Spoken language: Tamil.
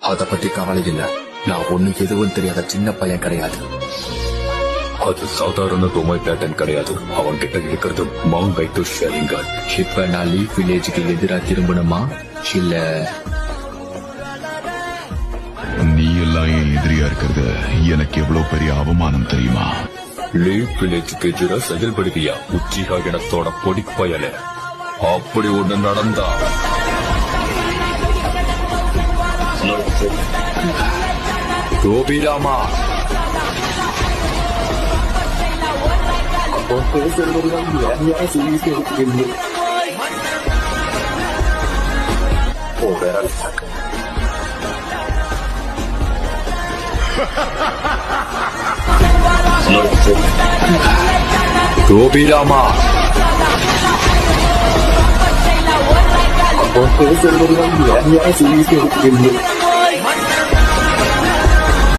அத பத்தி கவலை இல்ல. நான் ஒண்ணு எதுவும் தெரியாத சின்ன பையன் கிடையாது. அது சாதாரண டொமை பேட்டன் கிடையாது. அவன் கிட்ட இருக்கிறது மவுண்ட் ரைட்டு ஷேரிங் கன். இப்ப நான் லீஃப் வில்லேஜுக்கு எதிரா திரும்பணுமா இல்ல? நீ எல்லாம் என் எதிரியா இருக்கிறது எனக்கு எவ்வளவு பெரிய அவமானம் தெரியுமா? லீஃப் வில்லேஜுக்கு எதிராக செயல்படுவியா உச்சிகா இனத்தோட பொடிப்பயல? அப்படி ஒண்ணு நடந்தா கோபிராமா கோபிராமா Porque es el verano y ya se dice que